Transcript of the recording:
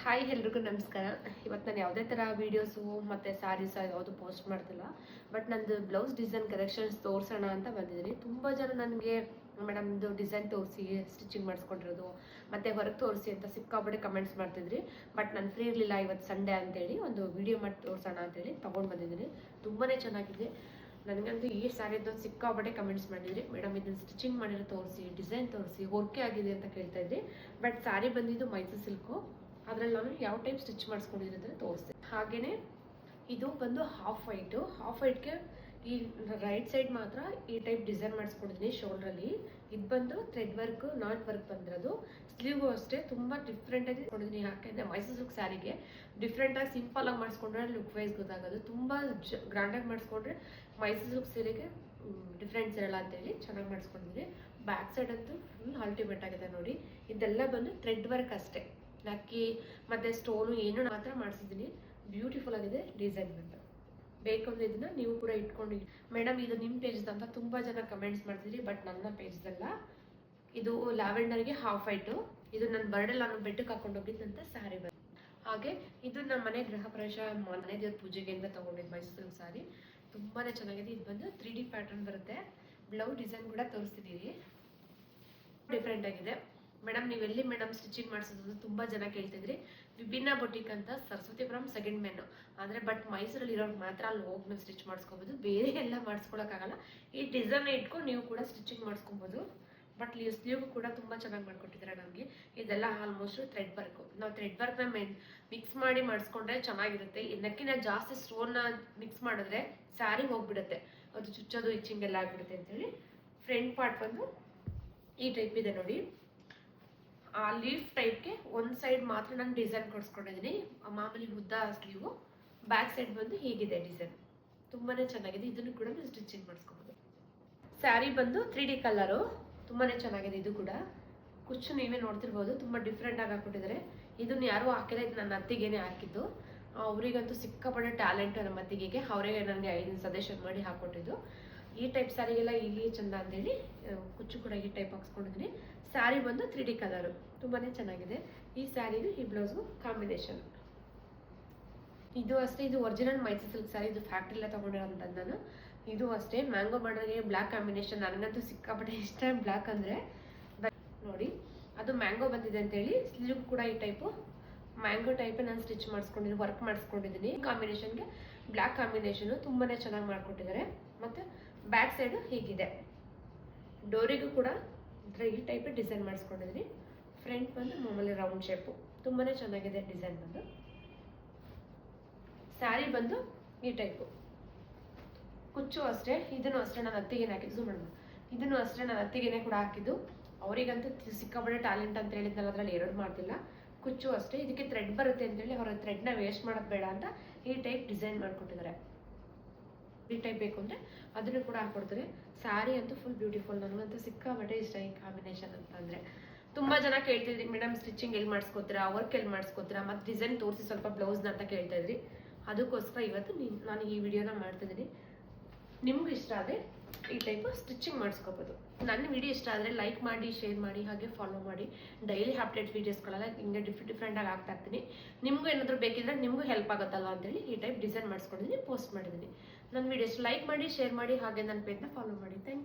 Hi ಎಲ್ರಿಗೂ ನಮಸ್ಕಾರ. ಇವತ್ತು ನಾನು ಯಾವುದೇ ಥರ ವೀಡಿಯೋಸು ಮತ್ತು ಸ್ಯಾರೀಸ್ ಯಾವುದು ಪೋಸ್ಟ್ ಮಾಡ್ತಿಲ್ಲ. ಬಟ್ ನಂದು ಬ್ಲೌಸ್ ಡಿಸೈನ್ ಕಲೆಕ್ಷನ್ಸ್ ತೋರಿಸೋಣ ಅಂತ ಬಂದಿದ್ದೀನಿ. ತುಂಬ ಜನ ನನಗೆ ಮೇಡಮ್ದು ಡಿಸೈನ್ ತೋರಿಸಿ ಸ್ಟಿಚಿಂಗ್ ಮಾಡಿಸ್ಕೊಂಡಿರೋದು ಮತ್ತು ಹೊರಗೆ ತೋರಿಸಿ ಅಂತ ಸಿಕ್ಕಾಪಟ್ಟೆ ಕಮೆಂಟ್ಸ್ ಮಾಡ್ತಿದ್ರಿ. ಬಟ್ ನಾನು ಫ್ರೀ ಇರಲಿಲ್ಲ, ಇವತ್ತು ಸಂಡೇ ಅಂತೇಳಿ ಒಂದು ವಿಡಿಯೋ ಮಾಡಿ ತೋರಿಸೋಣ ಅಂತೇಳಿ ತೊಗೊಂಡು ಬಂದಿದ್ದೀನಿ. ತುಂಬಾ ಚೆನ್ನಾಗಿದೆ. ನನಗಂತೂ ಈ ಸ್ಯಾರಿದ್ದು ಸಿಕ್ಕಾಪಟ್ಟೆ ಕಮೆಂಟ್ಸ್ ಮಾಡಿದ್ರಿ, ಮೇಡಮ್ ಇದನ್ನು ಸ್ಟಿಚಿಂಗ್ ಮಾಡಿರೋ ತೋರಿಸಿ, ಡಿಸೈನ್ ತೋರಿಸಿ, ಹೊರಕೆ ಆಗಿದೆ ಅಂತ ಕೇಳ್ತಾ ಇದ್ರಿ. ಬಟ್ ಸ್ಯಾರಿ ಬಂದಿದ್ದು ಮೈಸೂರು ಸಿಲ್ಕು. ಅದರಲ್ಲಿ ನಾನು ಯಾವ ಟೈಪ್ ಸ್ಟಿಚ್ ಮಾಡಿಸ್ಕೊಂಡಿರೋದ್ರೆ ತೋರಿಸ್ತೀನಿ. ಹಾಗೆಯೇ ಇದು ಬಂದು ಹಾಫ್ ವೈಟ್ಗೆ ಈ ರೈಟ್ ಸೈಡ್ ಮಾತ್ರ ಈ ಟೈಪ್ ಡಿಸೈನ್ ಮಾಡಿಸ್ಕೊಂಡಿದ್ದೀನಿ ಶೋಲ್ಡ್ರಲ್ಲಿ. ಇದು ಬಂದು ಥ್ರೆಡ್ ವರ್ಕ್, ನಾಟ್ ವರ್ಕ್ ಬಂದಿರೋದು. ಸ್ಲೀವ್ಗೂ ಅಷ್ಟೇ ತುಂಬ ಡಿಫ್ರೆಂಟಾಗಿ ಕೊಡಿದ್ದೀನಿ. ಯಾಕೆಂದರೆ ಮೈಸೂರು ಸಿಲ್ಕ್ ಸ್ಯಾರಿಗೆ ಡಿಫ್ರೆಂಟಾಗಿ ಸಿಂಪಲಾಗಿ ಮಾಡಿಸ್ಕೊಂಡ್ರೆ ಲುಕ್ ವೈಸ್ ಗೊತ್ತಾಗೋದು. ತುಂಬ ಗ್ರ್ಯಾಂಡಾಗಿ ಮಾಡಿಸ್ಕೊಂಡ್ರೆ ಮೈಸೂರು ಸಿಲ್ಕ್ ಸೀರೆಗೆ ಡಿಫ್ರೆನ್ಸ್ ಇರಲ್ಲ ಅಂತೇಳಿ ಚೆನ್ನಾಗಿ ಮಾಡಿಸ್ಕೊಂಡಿದ್ದೀನಿ. ಬ್ಯಾಕ್ ಸೈಡ್ ಅಂತೂ ಫುಲ್ ಅಲ್ಟಿಮೇಟ್ ಆಗಿದೆ ನೋಡಿ. ಇದೆಲ್ಲ ಬಂದು ಥ್ರೆಡ್ ವರ್ಕ್ ಅಷ್ಟೇ, ಲಕ್ಕಿ ಮತ್ತು ಸ್ಟೋನು ಏನು ಮಾತ್ರ ಮಾಡಿಸಿದ್ದೀನಿ. ಬ್ಯೂಟಿಫುಲ್ ಆಗಿದೆ ಡಿಸೈನ್ ಬಂದು. ಬೇಕಂದ್ರೆ ಇದನ್ನ ನೀವು ಕೂಡ ಇಟ್ಕೊಂಡು, ಮೇಡಮ್ ಇದು ನಿಮ್ಮ ಪೇಜ್ದು ಅಂತ ತುಂಬ ಜನ ಕಮೆಂಟ್ಸ್ ಮಾಡ್ತಿದ್ರಿ. ಬಟ್ ನನ್ನ ಪೇಜ್ದಲ್ಲ. ಇದು ಲ್ಯಾವೆಂಡರ್ಗೆ ಹಾಫ್ ವೈಟು. ಇದು ನನ್ನ ಬರ್ಡಲ್ಲಿ ನಾನು ಬೆಟ್ಟಕ್ಕೆ ಹಾಕೊಂಡು ಹೋಗಿದ್ದಂತ ಸ್ಯಾರಿ ಬಂದು. ಹಾಗೆ ಇದು ನಮ್ಮ ಮನೆ ಗೃಹ ಪ್ರವೇಶ ಮನೆ ದೇವ್ರ ಪೂಜೆಗೆ ಅಂತ ತೊಗೊಂಡಿದ್ದು ಮೈಸೂರು ಸಿಲ್ಕ್ ಸ್ಯಾರಿ. ತುಂಬಾ ಚೆನ್ನಾಗಿದೆ. ಇದು ಬಂದು 3D ಪ್ಯಾಟರ್ನ್ ಬರುತ್ತೆ. ಬ್ಲೌಸ್ ಡಿಸೈನ್ ಕೂಡ ತೋರಿಸ್ತಿದ್ದೀರಿ. ಡಿಫ್ರೆಂಟ್ ಆಗಿದೆ. ಮೇಡಮ್ ನೀವೆಲ್ಲಿ ಮೇಡಮ್ ಸ್ಟಿಚಿಂಗ್ ಮಾಡಿಸೋದು ತುಂಬ ಜನ ಕೇಳ್ತಿದ್ರಿ. ವಿಭಿನ್ನ ಬೊಟಿಕ್ ಅಂತ ಸರಸ್ವತಿಪುರಂ ಸೆಕೆಂಡ್ ಮೇನು. ಆದರೆ ಬಟ್ ಮೈಸೂರಲ್ಲಿ ಇರೋರು ಮಾತ್ರ ಅಲ್ಲಿ ಹೋಗಿ ನಾವು ಸ್ಟಿಚ್ ಮಾಡಿಸ್ಕೋಬೋದು, ಬೇರೆ ಎಲ್ಲ ಮಾಡಿಸ್ಕೊಳಕ್ಕಾಗಲ್ಲ. ಈ ಡಿಸೈನ್ ಇಟ್ಕೊಂಡು ನೀವು ಕೂಡ ಸ್ಟಿಚಿಂಗ್ ಮಾಡಿಸ್ಕೊಬೋದು. ಬಟ್ ಸ್ಲೀವ್ ಕೂಡ ತುಂಬ ಚೆನ್ನಾಗಿ ಮಾಡಿಕೊಟ್ಟಿದ್ದಾರೆ ನಮಗೆ. ಇದೆಲ್ಲ ಆಲ್ಮೋಸ್ಟ್ ಥ್ರೆಡ್ ವರ್ಕು. ನಾವು ಥ್ರೆಡ್ ವರ್ಕ್ನ ಮಿಕ್ಸ್ ಮಾಡಿ ಮಾಡಿಸ್ಕೊಂಡ್ರೆ ಚೆನ್ನಾಗಿರುತ್ತೆ. ಇದಕ್ಕಿಂತ ಜಾಸ್ತಿ ಸ್ಟೋನ್ನ ಮಿಕ್ಸ್ ಮಾಡಿದ್ರೆ ಸ್ಯಾರಿ ಹೋಗ್ಬಿಡುತ್ತೆ, ಅದು ಚುಚ್ಚೋದು ಇಚ್ಚಿಂಗ್ ಎಲ್ಲ ಆಗ್ಬಿಡುತ್ತೆ ಅಂತೇಳಿ. ಫ್ರಂಟ್ ಪಾರ್ಟ್ ಬಂದು ಈ ಟೈಪ್ ಇದೆ ನೋಡಿ. ಆ ಲೀಫ್ ಟೈಪ್ಗೆ ಒಂದು ಸೈಡ್ ಮಾತ್ರ ನಾನು ಡಿಸೈನ್ ಕೊಡಿಸ್ಕೊಂಡಿದ್ದೀನಿ, ಮಾಮೂಲಿ ಉದ್ದ ಸ್ಲೀವು. ಬ್ಯಾಕ್ ಸೈಡ್ ಬಂದು ಹೀಗಿದೆ ಡಿಸೈನ್. ತುಂಬಾ ಚೆನ್ನಾಗಿದೆ. ಇದನ್ನು ಕೂಡ ನೀವು ಸ್ಟಿಚಿಂಗ್ ಮಾಡಿಸ್ಕೋಬೋದು. ಸ್ಯಾರಿ ಬಂದು 3D ಕಲರು. ತುಂಬಾ ಚೆನ್ನಾಗಿದೆ. ಇದು ಕೂಡ ಕುಚ್ಚು ನೀವೇ ನೋಡ್ತಿರ್ಬೋದು, ತುಂಬ ಡಿಫ್ರೆಂಟಾಗಿ ಹಾಕ್ಬಿಟ್ಟಿದ್ದಾರೆ. ಇದನ್ನು ಯಾರೂ ಹಾಕಿಲ್ಲ, ಇದು ನನ್ನ ಅತ್ತಿಗೆನೇ ಹಾಕಿದ್ದು. ಅವರಿಗಂತೂ ಸಿಕ್ಕಾಪಟ್ಟೆ ಟ್ಯಾಲೆಂಟ್ ನಮ್ಮ ಅತ್ತಿಗೆಗೆ. ಅವರೇ ನನಗೆ 5 ಸಜೆಷನ್ ಮಾಡಿ ಹಾಕ್ಕೊಟ್ಟಿದ್ದು. ಈ ಟೈಪ್ ಸ್ಯಾರಿಗೆಲ್ಲ ಇಲ್ಲಿ ಚಂದ ಅಂತೇಳಿ ಕುಚ್ಚು ಕೂಡ ಈ ಟೈಪ್ ಹಾಕ್ಸ್ಕೊಂಡಿದ್ದೀನಿ. ಸ್ಯಾರಿ ಬಂದು 3D ಕಲರು. ತುಂಬಾ ಚೆನ್ನಾಗಿದೆ. ಈ ಸ್ಯಾರಿದು ಈ ಬ್ಲೌಸು ಕಾಂಬಿನೇಷನ್. ಇದು ಅಷ್ಟೇ, ಇದು ಒರಿಜಿನಲ್ ಮೈಸೂರು ಸಿಲ್ಕ್ ಸ್ಯಾರಿ. ಇದು ಫ್ಯಾಕ್ಟ್ರಿಲ್ಲ ತೊಗೊಂಡಿರೋಂಥದ್ದು ನಾನು. ಇದು ಅಷ್ಟೇ ಮ್ಯಾಂಗೋ ಬಾರ್ಡರ್ಗೆ ಬ್ಲ್ಯಾಕ್ ಕಾಂಬಿನೇಷನ್. ನನಗಂತೂ ಸಿಕ್ಕಾಪಟ್ಟೆ ಇಷ್ಟ ಬ್ಲ್ಯಾಕ್ ಅಂದರೆ. ನೋಡಿ ಅದು ಮ್ಯಾಂಗೋ ಬಂದಿದೆ ಅಂತೇಳಿ. ಸ್ಲೀವ್ ಕೂಡ ಈ ಟೈಪು ಮ್ಯಾಂಗೋ ಟೈಪೇ ನಾನು ಸ್ಟಿಚ್ ಮಾಡಿಸ್ಕೊಂಡಿದ್ದೀನಿ, ವರ್ಕ್ ಮಾಡಿಸ್ಕೊಂಡಿದ್ದೀನಿ. ಕಾಂಬಿನೇಷನ್ಗೆ ಬ್ಲ್ಯಾಕ್ ಕಾಂಬಿನೇಷನು ತುಂಬಾ ಚೆನ್ನಾಗಿ ಮಾಡಿಕೊಟ್ಟಿದ್ದಾರೆ. ಮತ್ತು ಬ್ಯಾಕ್ ಸೈಡು ಹೀಗಿದೆ. ಡೋರಿಗೂ ಕೂಡ ಈ ಟೈಪ್ ಡಿಸೈನ್ ಮಾಡಿಸ್ಕೊಂಡಿದ್ದೀನಿ. ಫ್ರಂಟ್ ಬಂದು ಮಾಮೂಲಿ ರೌಂಡ್ ಶೇಪು. ತುಂಬಾ ಚೆನ್ನಾಗಿದೆ ಡಿಸೈನ್ ಬಂದು. ಸ್ಯಾರಿ ಬಂದು ಈ ಟೈಪು. ಕುಚ್ಚು ಅಷ್ಟೇ, ಇದನ್ನು ಅಷ್ಟೇ ನಾನು ಅತ್ತಿಗೆನೇ ಹಾಕಿದ್ದು. ಝೂಮ್ ಮಾಡೋಣ. ಇದನ್ನು ಅಷ್ಟೇ ನಾನು ಅತ್ತಿಗೆನೇ ಕೂಡ ಹಾಕಿದ್ದು. ಅವರಿಗಂತೂ ಸಿಕ್ಕಾಪಟ್ಟೆ ಟ್ಯಾಲೆಂಟ್ ಅಂತ ಹೇಳಿದ್ನಲ್ಲ, ಅದರಲ್ಲಿ ಎರಡು ಮಾಡ್ತಿಲ್ಲ. ಕುಚ್ಚು ಅಷ್ಟೇ. ಇದಕ್ಕೆ ಥ್ರೆಡ್ ಬರುತ್ತೆ ಅಂತೇಳಿ ಅವರ ಥ್ರೆಡ್ನ ವೇಸ್ಟ್ ಮಾಡೋದು ಬೇಡ ಅಂತ ಈ ಟೈಪ್ ಡಿಸೈನ್ ಮಾಡಿಕೊಟ್ಟಿದ್ದಾರೆ. ಈ ಟೈಪ್ ಬೇಕು ಅಂದರೆ ಅದನ್ನು ಕೂಡ ಹಾಕ್ಕೊಡ್ತಾರೆ. ಸ್ಯಾರಿ ಅಂತೂ ಫುಲ್ ಬ್ಯೂಟಿಫುಲ್. ನನಗಂತೂ ಸಿಕ್ಕಾಪಟ್ಟೆ ಇಷ್ಟ ಈ ಕಾಂಬಿನೇಷನ್ ಅಂತ ಅಂದರೆ. ತುಂಬ ಜನ ಕೇಳ್ತಿದ್ರಿ, ಮೇಡಮ್ ಸ್ಟಿಚಿಂಗ್ ಎಲ್ಲಿ ಮಾಡಿಸ್ಕೋತೀರಾ, ವರ್ಕ್ ಎಲ್ಲಿ ಮಾಡಿಸ್ಕೋತೀರಾ, ಮತ್ತು ಡಿಸೈನ್ ತೋರಿಸಿ ಸ್ವಲ್ಪ ಬ್ಲೌಸ್ನ ಅಂತ ಕೇಳ್ತಾ ಇದ್ರಿ. ಅದಕ್ಕೋಸ್ಕರ ಇವತ್ತು ನಾನು ಈ ವಿಡಿಯೋನ ಮಾಡ್ತಿದ್ದೀನಿ. ನಿಮ್ಗೆ ಇಷ್ಟ ಆದರೆ ಈ ಟೈಪು ಸ್ಟಿಚಿಂಗ್ ಮಾಡಿಸ್ಕೋಬೋದು. ನನ್ನ ವಿಡಿಯೋ ಇಷ್ಟ ಆದರೆ ಲೈಕ್ ಮಾಡಿ, ಶೇರ್ ಮಾಡಿ, ಹಾಗೆ ಫಾಲೋ ಮಾಡಿ. ಡೈಲಿ ಅಪ್ಡೇಟ್ ವೀಡಿಯೋಸ್ಗಳೆಲ್ಲ ಹಿಂಗೆ ಡಿಫ್ರೆಂಟಾಗಿ ಆಗ್ತಾ ಇರ್ತೀನಿ. ನಿಮಗೂ ಏನಾದರೂ ಬೇಕಿದ್ರೆ ನಿಮಗೂ ಹೆಲ್ಪ್ ಆಗುತ್ತಲ್ವ ಅಂತೇಳಿ ಈ ಟೈಪ್ ಡಿಸೈನ್ ಮಾಡಿಸ್ಕೊಂಡಿದ್ದೀನಿ, ಪೋಸ್ಟ್ ಮಾಡಿದ್ದೀನಿ. ನನ್ನ ವಿಡಿಯೋಸ್ ಲೈಕ್ ಮಾಡಿ, ಶೇರ್ ಮಾಡಿ, ಹಾಗೆ ನನ್ನ ಪೇಜ್ನ ಫಾಲೋ ಮಾಡಿ. Thank you.